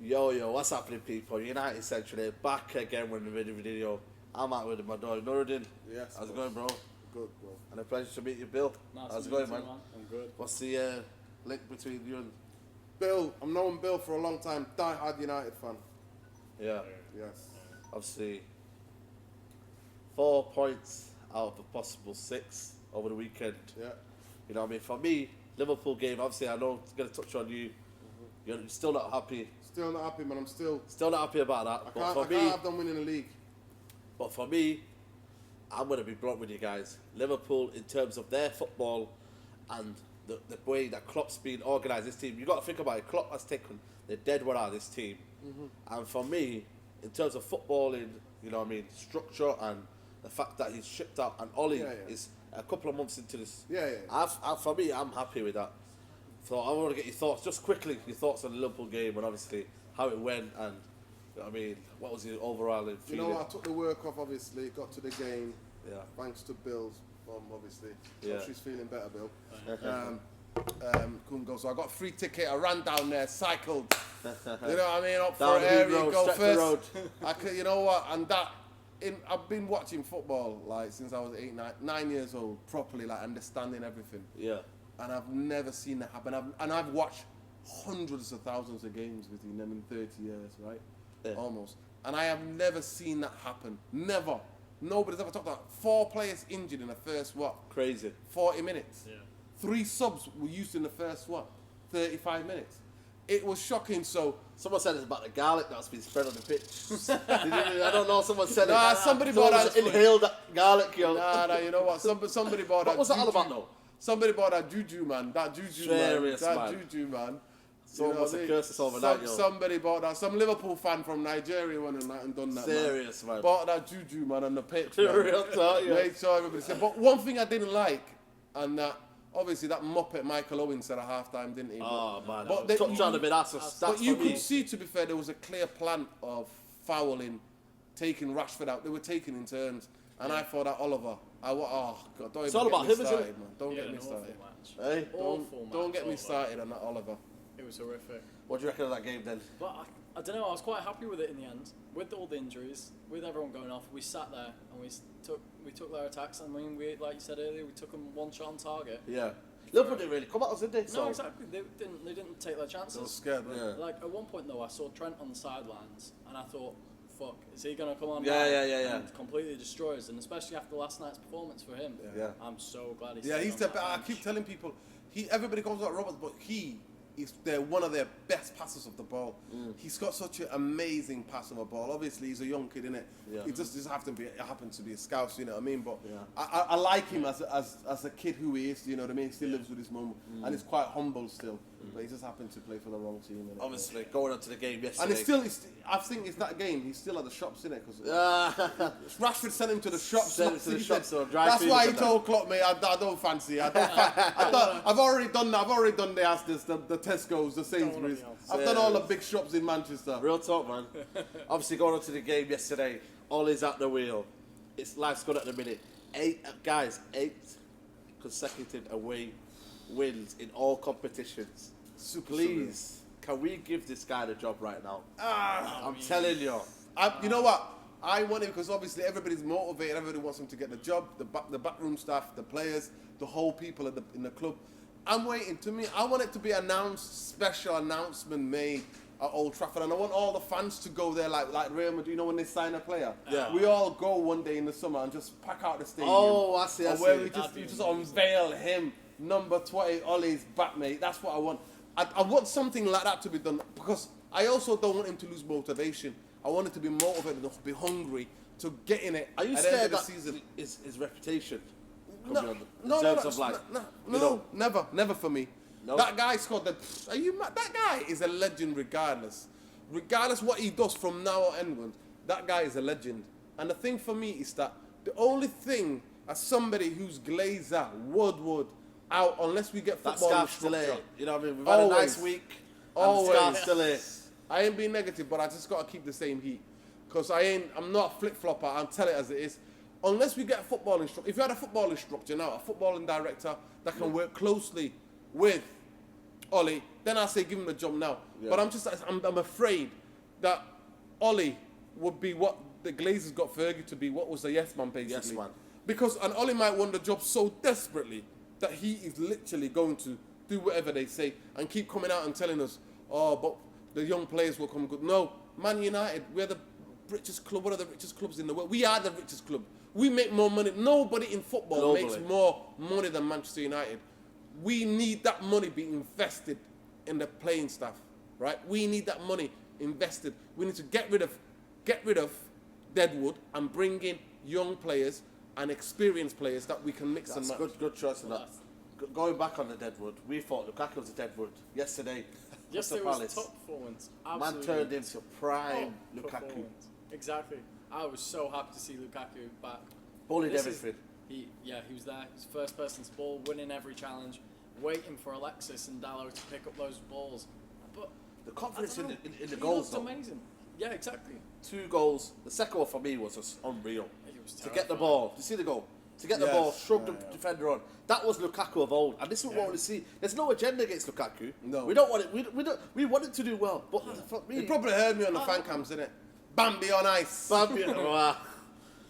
Yo, what's happening, people? United Central back again with another video. I'm out with my dog, Nuruddin. Yes. How's it going, bro? Good, bro. And a pleasure to meet you, Bill. Nice How's to it going, meet you, man? I'm good. What's the link between you and... Bill, I've known Bill for a long time. Die-hard United fan. Yeah, Yes. obviously 4 points out of a possible 6 over the weekend. Yeah. You know what I mean? For me, Liverpool game, obviously I know it's going to touch on you. You're still not happy. Still not happy, man. I'm still... Still not happy about that. I can't have them winning the league. But for me, I'm going to be blunt with you guys. Liverpool, in terms of their football and the way that Klopp's been organised this team, you got to think about it. Klopp has taken the dead one out of this team. And for me, in terms of footballing, you know what I mean, structure and the fact that he's shipped out and Ollie is a couple of months into this. For me, I'm happy with that. So I want to get your thoughts, just quickly, your thoughts on the Liverpool game and obviously how it went and, you know what I mean, what was your overall feeling? You know what? I took the work off, obviously. Got to the game. Yeah. Thanks to Bill's mum, obviously. Yeah. So she's feeling better, Bill. Couldn't go. So I got a free ticket. I ran down there, cycled. You know what I mean? Up Down for the an area, road, go Stretford Road. first. You know what? And that... I've been watching football like since I was 9 years old, properly, like understanding everything. Yeah. And I've never seen that happen. I've watched hundreds of thousands of games between them in 30 years, right? Yeah. Almost. And I have never seen that happen. Never. Nobody's ever talked about 4 players injured in the first, Crazy. 40 minutes. Yeah. 3 subs were used in the first, 35 minutes. It was shocking, so... Someone said it's about the garlic that's been spread on the pitch. I don't know, someone said Nah, it. somebody bought that. Inhaled that garlic, yo. Nah, you know what? Somebody bought that. What was that all juju. about, though? Somebody bought that juju, man. That juju, Serious, man. man. That juju, man. Someone must have cursed us overnight, yo. Somebody bought that. Some Liverpool fan from Nigeria went and done that, Serious, man. Bought that juju, man, on the pitch, man. Real talk, yo. Made sure everybody said. But one thing I didn't like, and that, obviously, that muppet Michael Owen said at half-time, didn't he? Oh, man. But Touch on a bit, that's but you for me. could see, to be fair, there was a clear plan of fouling, taking Rashford out. They were taking in turns. And I thought that Oliver, God, don't It's even all get about me him, isn't started, it? man. Don't get me Awful started. match. Hey? Awful match. Don't get me Oliver. started on that Oliver. It was horrific. What do you reckon of that game, then? But I don't know, I was quite happy with it in the end. With all the injuries, with everyone going off, we sat there and we took their attacks. And we, like you said earlier, we took them 1 shot on target. Yeah. Liverpool didn't really come at us, did they? No, exactly. They didn't take their I was chances. scared, man. Yeah. Like, at one point, though, I saw Trent on the sidelines, and I thought, fuck, is he going to come on Yeah, now yeah. and completely destroy us? And especially after last night's performance for him, Yeah. I'm so glad he's Yeah, he's the on best. that I bench. keep telling people, everybody calls out Roberts, but he is one of their best passers of the ball. He's got such an amazing pass of a ball. Obviously, he's a young kid, innit? Yeah. He just happens to be a scout, you know what I mean? But Yeah. I like him as a kid who he is, you know what I mean? He still lives with his mum, and he's quite humble still. But he just happened to play for the wrong team. Innit? Obviously, going on to the game yesterday. And I think it's that game. He's still at the shops, innit? Because Rashford sent him to the shops. Sent him to the He shops, said- so dry That's cleaners why he and told Klopp, mate, I don't fancy. I've already done that. I've already done the Asda's, the Tesco's, the Sainsbury's. else. I've done all the big shops in Manchester. Real talk, man. Obviously, going on to the game yesterday, Ollie's at the wheel. It's life's good at the minute. 8 consecutive away wins in all competitions. Please, can we give this guy the job right now? I'm telling you. You know what? I want him because obviously everybody's motivated. Everybody wants him to get the job. The backroom staff, the players, the whole people in the club. I'm waiting. I want it to be announced, special announcement made at Old Trafford, and I want all the fans to go there like Real Madrid. You know when they sign a player, Yeah. we all go one day in the summer and just pack out the stadium. Oh, I see. And where you just unveil him, number 20, Ollie's back, mate. That's what I want. I want something like that to be done because I also don't want him to lose motivation. I want him to be motivated enough to be hungry to get in it. Are you at the end scared of the that season. his reputation? No, never for me. No? That guy scored the. Are you mad? That guy is a legend, regardless what he does from now on onwards. That guy is a legend. And the thing for me is that the only thing as somebody who's Glazer, Woodward out, unless we get That football scarf's still structure. here. You know what I mean? We've had a Always. nice week. And the Always. scarf's still here. I ain't being negative, but I just got to keep the same heat. Because I'm not a flip-flopper, I'll tell it as it is. Unless we get a footballing structure, if you had a footballing structure now, a footballing director that can work closely with Ollie, then I say give him the job now. Yeah. But I'm afraid that Ollie would be what the Glazers got Fergie to be. What was the yes man basically? Yes man. Because and Ollie might want the job so desperately that he is literally going to do whatever they say and keep coming out and telling us, oh, but the young players will come good. No, Man United, we're the richest club, one of the richest clubs in the world. We are the richest club. We make more money. Nobody in football Globally. makes more money than Manchester United. We need that money being invested in the playing staff, right? We need that money invested. We need to get rid of Deadwood and bring in young players and experienced players that we can mix That's and match. good choice on that. Going back on the Deadwood, we thought Lukaku was a Deadwood yesterday. Yesterday was top performance. Absolutely. Man turned into prime Top Lukaku. performance. Exactly. I was so happy to see Lukaku back. Bullied This is- everything. He was there. He was first person to ball, winning every challenge, waiting for Alexis and Dallo to pick up those balls. But The confidence I in don't the, know. in the He goals, looked though. amazing. Yeah, exactly. 2 goals. The second one for me was just unreal. He was To get the terrifying. ball, do you see the goal? To get the Yes, ball, shrug yeah, the yeah. defender on. That was Lukaku of old, and this is what we want to see. There's no agenda against Lukaku. No. We don't want it. We want it to do well, but for me, You probably heard me on the fan cams, innit? Bambi on ice.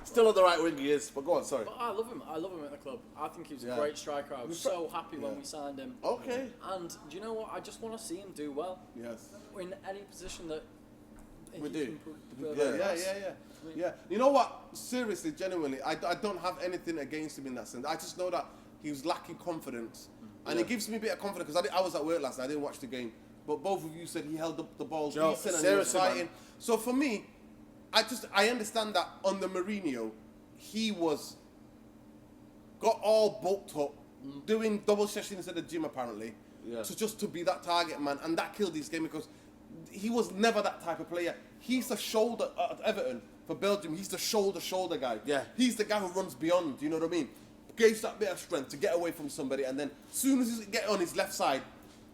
still on the right wing he is. But go on, sorry. But I love him. I love him at the club. I think he was Yeah. a great striker. I was so happy when we signed him. Okay. And do you know what? I just want to see him do well Yes. in any position that We he do. can Yeah. You know what? Seriously, genuinely, I don't have anything against him in that sense. I just know that he was lacking confidence. And it gives me a bit of confidence because I was at work last night. I didn't watch the game. But both of you said he held up the ball Joe, decent and he was seriously, man. fighting. So for me, I understand that under Mourinho, he got all bulked up, doing double sessions at the gym apparently, Yeah. to be that target man, and that killed his game because he was never that type of player. He's the shoulder at Everton for Belgium. He's the shoulder guy. Yeah. He's the guy who runs beyond. You know what I mean? Gives that bit of strength to get away from somebody, and then as soon as he get on his left side,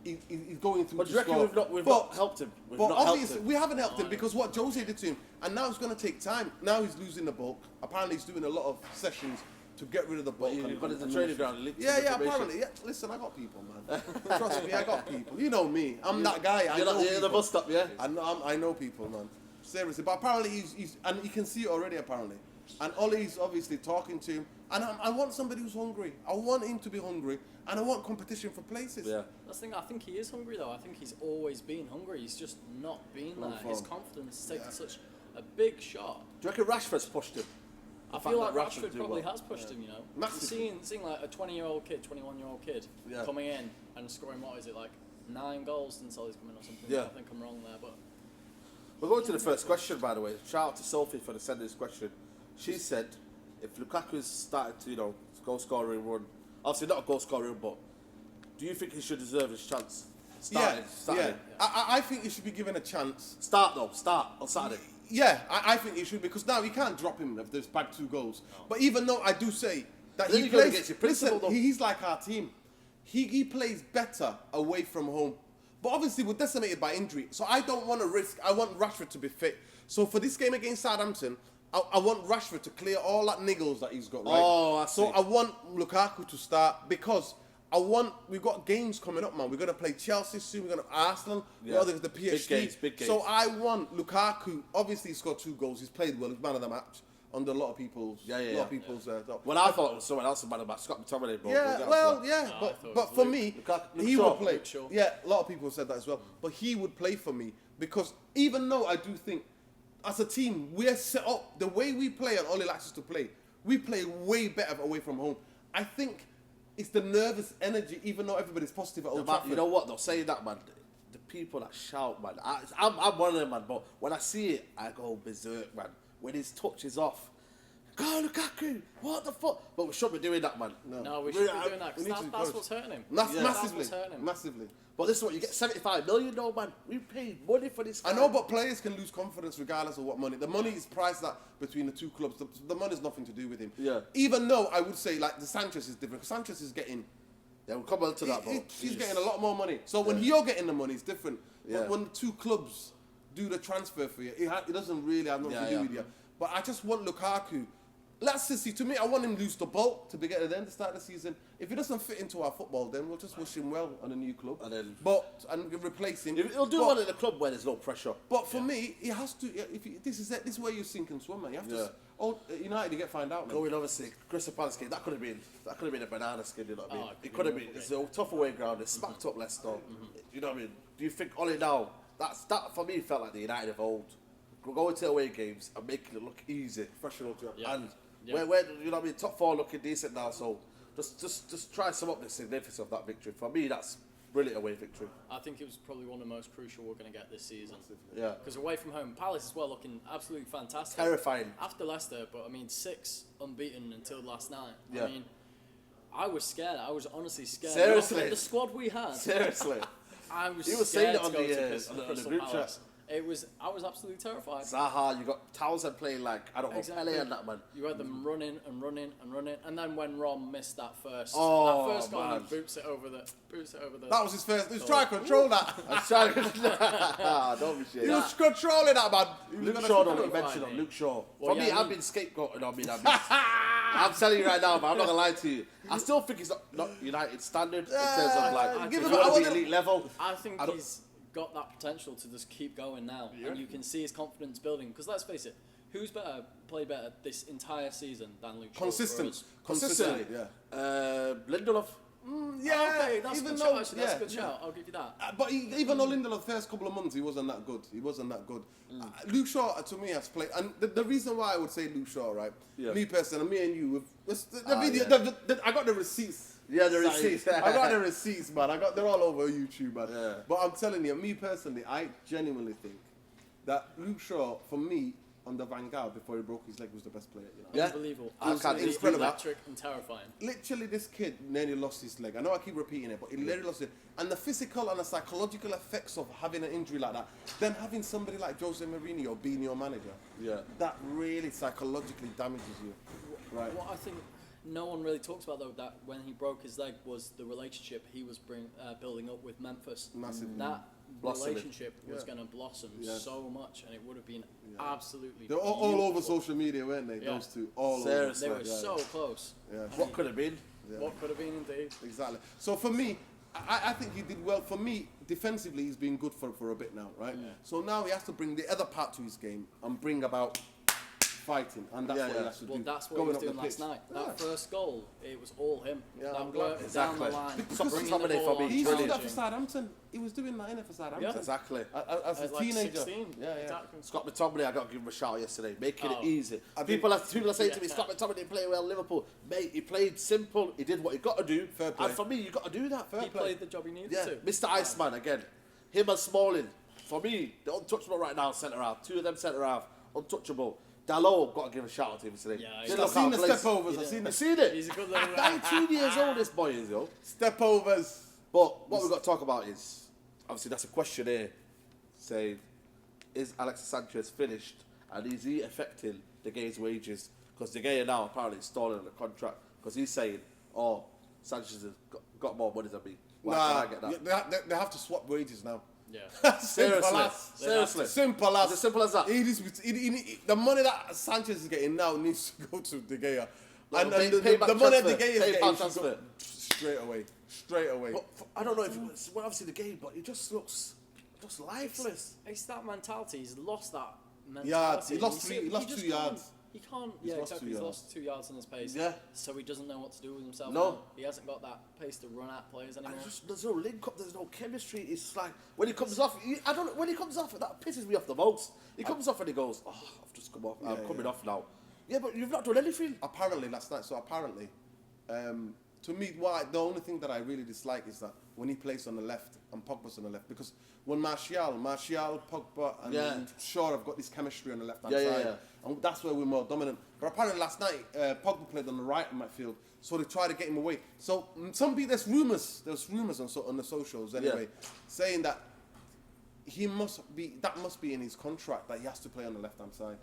he's going through. But to do you reckon score. we've not helped him? We've But not helped obviously, him. we haven't helped him because what Jose did to him, and now it's going to take time. Now he's losing the bulk. Apparently, he's doing a lot of sessions to get rid of the bulk. But and- you've got it to and training lose. ground. linked to Yeah, the information. apparently. Yeah, listen, I got people, man. Trust me, I got people. You know me. I'm that guy. I You're know not- you're people. the bus stop, yeah? I know people, man. Seriously, but apparently he's and you can see it already. Apparently, and Ollie's obviously talking to him. And I want somebody who's hungry. I want him to be hungry, and I want competition for places. Yeah. That's the thing. I think he is hungry though. I think he's always been hungry. He's just not been Long there. His form. confidence has taken such a big shot. Do you reckon Rashford's pushed him? I The feel fact like that Rashford do probably well. has pushed him. You know, Massively. seeing like a 20-year-old kid, 21-year-old kid Yeah. coming in and scoring what is it like 9 goals since Ollie's coming or something. Yeah. I think I'm wrong there, but We're going to the first question, by the way. Shout out to Sophie for sending this question. She said, if Lukaku's started to, goal scoring run, obviously not a goal scoring run, but do you think he should deserve his chance? Yeah. Starting. I think he should be given a chance. Start on Saturday. Yeah, I think he should because now you can't drop him if there's back 2 goals. But even though I do say that Then he you gotta plays, get your principle, listen, though. he's like our team. He plays better away from home. But obviously we're decimated by injury, so I don't want to risk. I want Rashford to be fit. So for this game against Southampton, I want Rashford to clear all that niggles that he's got. Right? Oh, I So see. I want Lukaku to start because we've got games coming up, man. We're gonna play Chelsea soon. We're gonna Arsenal. Yeah. The PSG. Big games. So I want Lukaku. Obviously, he scored 2 goals. He's played well. He's man of the match under a lot of people's. Thought. Well, I thought it was someone else about Scott McTominay. But Yeah, we'll well, get onto yeah, No, I thought it but was for Luke. me, Luke he Shaw. would play. Luke Shaw. Yeah, a lot of people said that as well. But he would play for me because even though I do think, as a team, we're set up the way we play and Ollie likes us to play. We play way better away from home. I think it's the nervous energy, even though everybody's positive at Old that. Trafford. You know what? They'll say that, man. The people that shout, man. I'm one of them, man. But when I see it, I go berserk, man. When his touch is off. Go Lukaku! What the fuck? But we shouldn't be doing that, man. no, we should be doing that we because need to that's encourage- what's hurting him. That's Yeah. That's massively, what's hurting him. massively. But this is what you get 75 million, though, man. We paid money for this guy. I know, but players can lose confidence regardless of what money. The money is priced at between the 2 clubs. The money's nothing to do with him. Yeah. Even though I would say like the Sanchez is different. 'Cause Sanchez is getting. Yeah, we'll come on to that, bro. He's getting a lot more money. So when you're getting the money, it's different. Yeah. But when the 2 clubs do the transfer for you, it doesn't really have nothing to do with you. But I just want Lukaku. let's just see. To me, I want him to lose the bolt to begin at the end, the start of the season. If he doesn't fit into our football, then we'll just wish him well on a new club. And replace him. He'll do one in a club where there's no pressure. But for me, he has to. This is where you sink and swim, man. You have to. Oh, United, you get find out, man. Going obviously, Crystal Palace game, that could have been a banana skin. You know what I mean? It could have been. It's a tough away ground. It smacked up Leicester. You know what I mean? Do you think Ollie now? That for me felt like the United of old. Going to away games and making it look easy, Professional job. and where you know what I mean? Top 4 looking decent now. So just try to sum up the significance of that victory. For me, that's brilliant away victory. I think it was probably one of the most crucial we're going to get this season. Yeah. Because away from home, Palace as well looking absolutely fantastic. Terrifying. After Leicester, but I mean 6 unbeaten until last night. Yeah. I mean, I was scared. I was honestly scared. Seriously? The squad we had. Seriously. I was You were saying scared it on to go the, to on the Crystal group chat. Palace. I was absolutely terrified. Zaha, you got Townsend playing like, I don't know, Pele and that, man. You had them running, and then when Rom missed that first Oh, goal, man. he boots it over the. That was his first. He was trying to control that. I was trying to... Don't be shit. He was controlling that, man. Luke Shaw, don't Terrifying, mention him. mate. Luke Shaw. Well, For me, yeah, I've been scapegoating on me. I'm telling you right now, man. I'm not gonna lie to you. I still think he's not United standard in terms of like give if him- you I want to be wanna- elite level. I think I don't- he's got that potential to just keep going now, and you can see his confidence building. Because let's face it, who's played better this entire season than Luke Shaw? Consistent. Consistently, Yeah. Lindelof. Yeah. Okay, that's a even good though- shout. Actually, that's a good yeah. shout. I'll give you that. But even though Lindelof, the first couple of months, he wasn't that good. Luke Shaw, to me, has played. And the reason why I would say Luke Shaw, right? Yeah. Me personally, me and you, the video, yeah. I got the receipts. Yeah, the Sorry. receipts. I got the receipts, man. They're all over YouTube, man. Yeah. But I'm telling you, me personally, I genuinely think that Luke Shaw, for me, on the Vanguard before he broke his leg, was the best player. You know? Yeah. Unbelievable. I can't Absolutely dispute that. electric and terrifying. Literally, this kid nearly lost his leg. I know I keep repeating it, but he literally lost it. And the physical and the psychological effects of having an injury like that, then having somebody like Jose Mourinho being your manager, that really psychologically damages you. Right. What I think no one really talks about though, that when he broke his leg was the relationship he was building up with Memphis. Massively. That Blossoming. relationship was Yeah. going to blossom Yeah. so much, and it would have been absolutely. They're all over beautiful. social media, weren't they? Yeah. Those two. All Seriously. They over. were Yeah, so close. yeah. What could have been? Yeah. What could have been indeed. Exactly. So for me, I think he did well. For me, defensively, he's been good for a bit now, right? Yeah. So now he has to bring the other part to his game and bring about fighting, and that's Yeah, what yeah. he has to Well, do. that's what going he was up the doing last pitch. night. Yeah. That first goal, it was all him. Yeah, that I'm work glad. Exactly. down the line, Because bringing McTominay the ball for me, on, He used to do that challenging. for Southampton. He was doing that in for Southampton. Yeah. Exactly. As a At like teenager. 16. Yeah, yeah. Exactly. Scott McTominay, I got to give him a shout yesterday, making it Oh. easy. I People are saying to me, Yeah. Scott McTominay didn't play well, Liverpool. Mate, he played simple. He did what he got to do. Fair play. And for me, you got to do that. He played the job he needed Yeah, to. Mr. Iceman again. Him and Smalling. For me, the untouchable right now, centre half. Two of them centre half, untouchable. Dalot, got to give a shout out to him today. Yeah, Didn't I've look seen out the of place. step overs. Yeah. I've seen You the seen it? He's a good little 19 years old, this boy is, yo. step overs. But what we've got to talk about is, obviously, that's a question here, saying, is Alexis Sanchez finished, and is he affecting the Gay's wages? Because De Gea now apparently is stalling on the contract, because he's saying, oh, Sanchez has got more money than me. Why can't I get that? They have to swap wages now. Yeah. Simple Seriously, as. seriously. Simple It's as. as simple as that. The money that Sanchez is getting now needs to go to De Gea. No, And pay- the pay back money transfer. De Gea is Pay getting back should transfer. go straight away. Straight away. But I don't know if it's well, obviously the game, but he just looks just lifeless. It's that mentality. He's lost that mentality. Yards. He lost You three- see- he lost just 2 yards. He can't. He's Yeah, lost exactly. 2 He's yards. lost 2 yards in his pace. Yeah. So he doesn't know what to do with himself. No. now. He hasn't got that pace to run at players anymore. There's no link up. There's no chemistry. It's like when he comes off. I don't. When he comes off, that pisses me off the most. He comes off and he goes, "Oh, I've just come off. I'm coming off now." Yeah, but you've not done anything. Apparently last night. So apparently, to me, the only thing that I really dislike is that when he plays on the left and Pogba's on the left, because when Martial, Pogba, and Shaw have got this chemistry on the left hand side, and that's where we're more dominant. But apparently last night, Pogba played on the right in midfield, so they tried to get him away. So there's rumours on the socials anyway, saying that that must be in his contract that he has to play on the left hand side.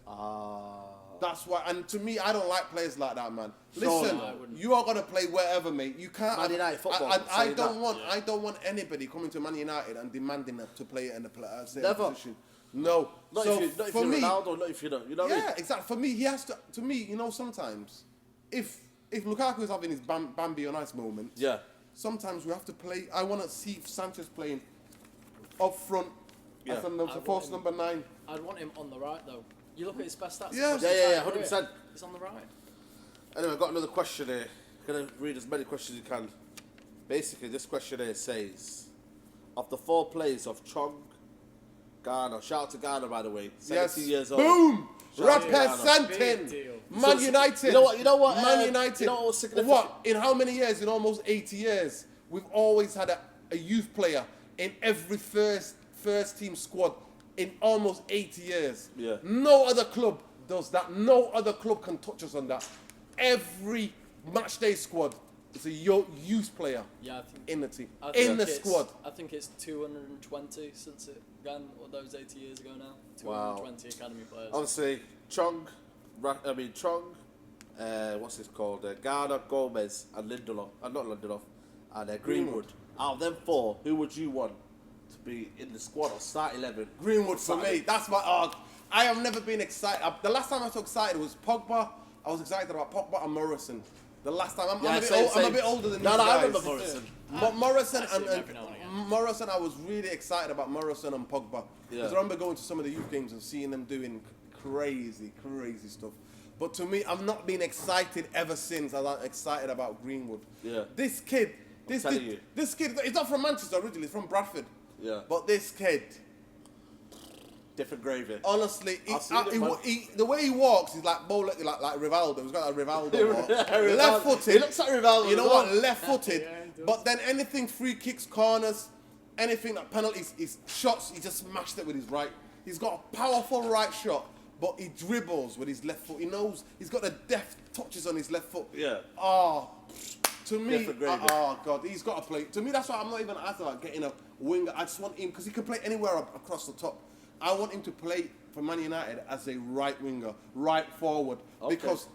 That's why, and to me, I don't like players like that, man. Listen, I wouldn't. you are gonna play wherever, mate. You can't. Man United football, I saying don't that. want. I don't want anybody coming to Man United and demanding to play in a Never. position. No. Not So if for you're me, Ronaldo, not if you're not. You know what I mean? yeah, exactly. For me, he has to. To me, you know, sometimes if Lukaku is having his Bambi on ice moment, Yeah. sometimes we have to play. I want to see Sanchez playing up front Yeah. as a force number 9. I'd want him on the right though. You look at his best stats. Yeah. across Yeah, his yeah, entire yeah, career, 100%. He's on the right. Anyway, I've got another question here. I'm going to read as many questions as you can. Basically, this question here says, of the 4 players of Chong, Ghana, shout out to Ghana, by the way, 17 years old. Boom. Shout out to Ghana. Representing Big deal. Man So, United. you know what, Man United. you know what was significant? What? In how many years? In almost 80 years, we've always had a youth player in every first team squad in almost 80 years. Yeah. No other club does that. No other club can touch us on that. Every match day squad is a youth player Yeah, I think. in the team, I think in the it's- squad. I think it's 220 since it began. What, those 80 years ago now. Wow. 220 academy players. Obviously, Chong, what's this called? Ghana, Gomez, and Lindelof. Not Lindelof, and Greenwood. Out of them 4, who would you want to be in the squad or start 11? Greenwood for Saturday. me. That's my. I have never been excited. The last time I was excited was Pogba. I was excited about Pogba and Morrison. The last time I'm a bit older than No, these no, I guys. remember Morrison. Morrison I see him and every now and again. Morrison, I was really excited about Morrison and Pogba. Because I remember going to some of the youth games and seeing them doing crazy stuff. But to me, I've not been excited ever since. I'm excited about Greenwood. Yeah. This kid, telling you. this kid, he's not from Manchester originally. He's from Bradford. Yeah. But this kid, Different gravy. honestly, I've seen it, man. the way he walks, he's like like Rivaldo. He's got a Rivaldo walk. Rivaldo. Left-footed. He looks like Rivaldo You know as what? well. Left-footed. Yeah, he does. But then anything free kicks, corners, anything like penalties, his shots, he just smashed it with his right. He's got a powerful right shot, but he dribbles with his left foot. He knows he's got the deft touches on his left foot. Yeah. Oh, to me, Different gravy. oh God, he's got to play. To me, that's why I'm not even asked about getting a winger. I just want him because he can play anywhere across the top. I want him to play for Man United as a right winger, right forward, Okay. because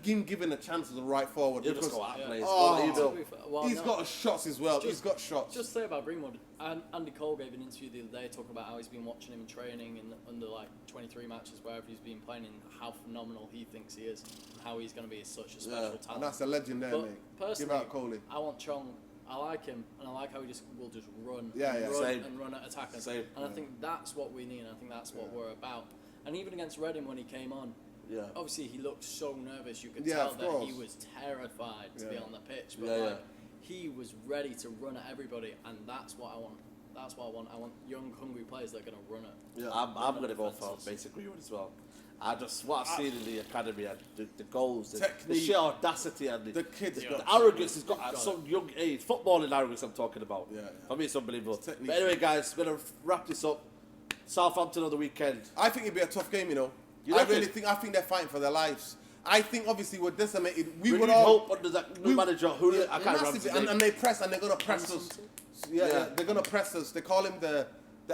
him given a chance as a right forward. He'll because just go out and play. Oh, He will. Well, he's no. got shots as well. He's got shots. Just say about Greenwood. And Andy Cole gave an interview the other day talking about how he's been watching him in training and under like 23 matches wherever he's been playing and how phenomenal he thinks he is and how he's going to be such a special and talent. that's a legend there, But mate. Give personally, out Coley. I want Chong. I like him, and I like how he just will just run, Yeah, and yeah. run Same. and run at attackers. Same. And I think that's what we need. And I think that's what we're about. And even against Reading when he came on, Yeah. obviously he looked so nervous. You could Yeah, tell of that he course. was terrified to be Yeah. on the pitch. But Yeah, yeah. he was ready to run at everybody, and that's what I want. That's what I want. I want young, hungry players that are going to run it. Yeah, I'm going to go for defences. basic Greenwood as well. What I've seen in the academy and the goals, the Technique. sheer audacity and The kid's the got arrogance he's got at Got some young age. Footballing arrogance I'm talking about. Yeah, yeah. For me, it's unbelievable. It's technique. But anyway, guys, we're going to wrap this up. Southampton on the weekend. I think it'd be a tough game, you know. You I reckon? really think. I think they're fighting for their lives. I think obviously we're decimated. We We would need all hope under that new manager. Who I can't remember his name. and they press, and they're gonna press us. Yeah, Yeah. they're gonna press us. They call him the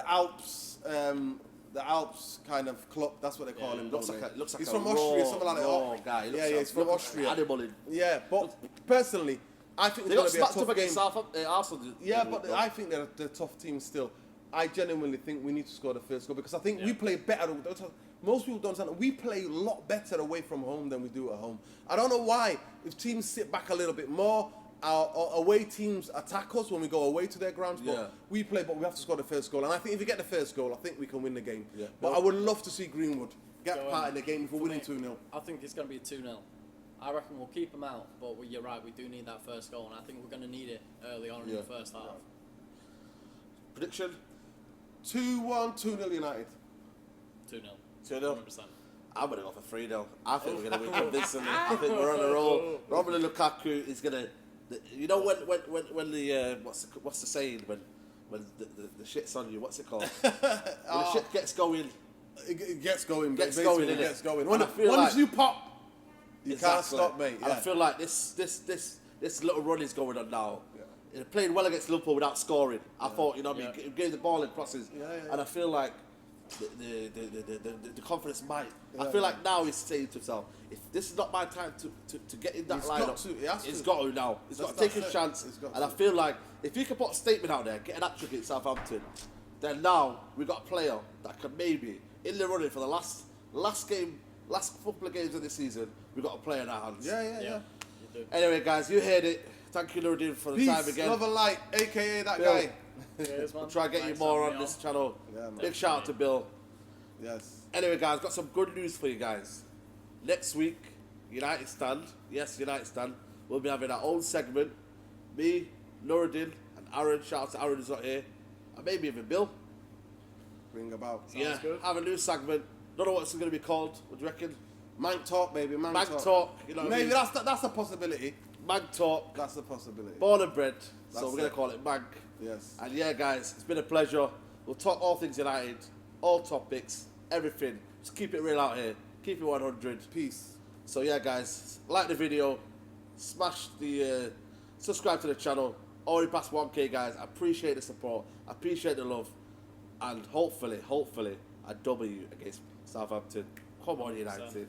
Alps, the Alps kind of club. That's what they call him. Looks don't like they? he's He's a from raw, Austria, something like that. raw guy. He looks Yeah, like- he's from looks like Austria. an animal in. Yeah, but personally, I think They it's got gonna be a smacked up tough game. against Southampton, Arsenal. Yeah, but I think they're a tough team still. I genuinely think we need to score the first goal because I think we play better. Most people don't understand. We play a lot better away from home than we do at home. I don't know why. If teams sit back a little bit more, our away teams attack us when we go away to their grounds. But Yeah. we play, but we have to score the first goal. And I think if we get the first goal, I think we can win the game. Yeah. But I would love to see Greenwood get Go part on. in the game if we're For winning me, 2-0. I think it's going to be a 2-0. I reckon we'll keep them out, but you're right, we do need that first goal, and I think we're going to need it early on in the first half. Prediction? 2-1, 2-0 United. 2-0. 2-0. 100%. I'm going to go for 3-0. I think we're going to win convincingly. I think we're on a roll. Romelu Lukaku is going to... You know when the... what's the saying? When the shit's on you, what's it called? When the shit gets going... It gets going. Gets basically, going, it innit? gets going. And When I feel once like- you pop, you can't Exactly. stop, mate. And I Yeah. feel like this little run is going on now. They're playing well against Liverpool without scoring. I thought, you know what I mean, Yeah. he gave the ball in crosses. Yeah, yeah. And I feel like the confidence might. I Yeah, feel yeah. like now he's saying to himself, if this is not my time to get in that He's got lineup, to, he has he's to. got to now. He's got to That's take his it. chance. He's got And I to. feel like if he could put a statement out there, get an hat-trick at Southampton, then now we got a player that can maybe in the running for the last couple of games of the season. We got a player in our hands. Yeah. You do. Anyway, guys, you heard it. Thank you, Nuruddin, for the Peace, time again. love and light, aka that Bill. guy. Cheers, man. We'll try and get Thanks you more for having on me this channel. Yeah, man. Big shout out to Bill. Yes. Anyway, guys, got some good news for you guys. Next week, United Stand. Yes, United Stand. We'll be having our own segment. Me, Nuruddin, and Aaron. Shout out to Aaron who's not here. And maybe even Bill. Bring about. good. Have a new segment. Don't know what it's going to be called. What do you reckon? Mank talk, baby. Mag talk. You know what I Maybe mean? that's a possibility. Mag talk. That's a possibility. Born and bred. That's So we're going it. to call it Mag. Yes. And yeah, guys, it's been a pleasure. We'll talk all things United, all topics, everything. Just keep it real out here. Keep it 100. Peace. So yeah, guys, like the video, smash the subscribe to the channel. Already past 1K, guys. I appreciate the support. I appreciate the love, and hopefully, a W against Southampton. Come on, United.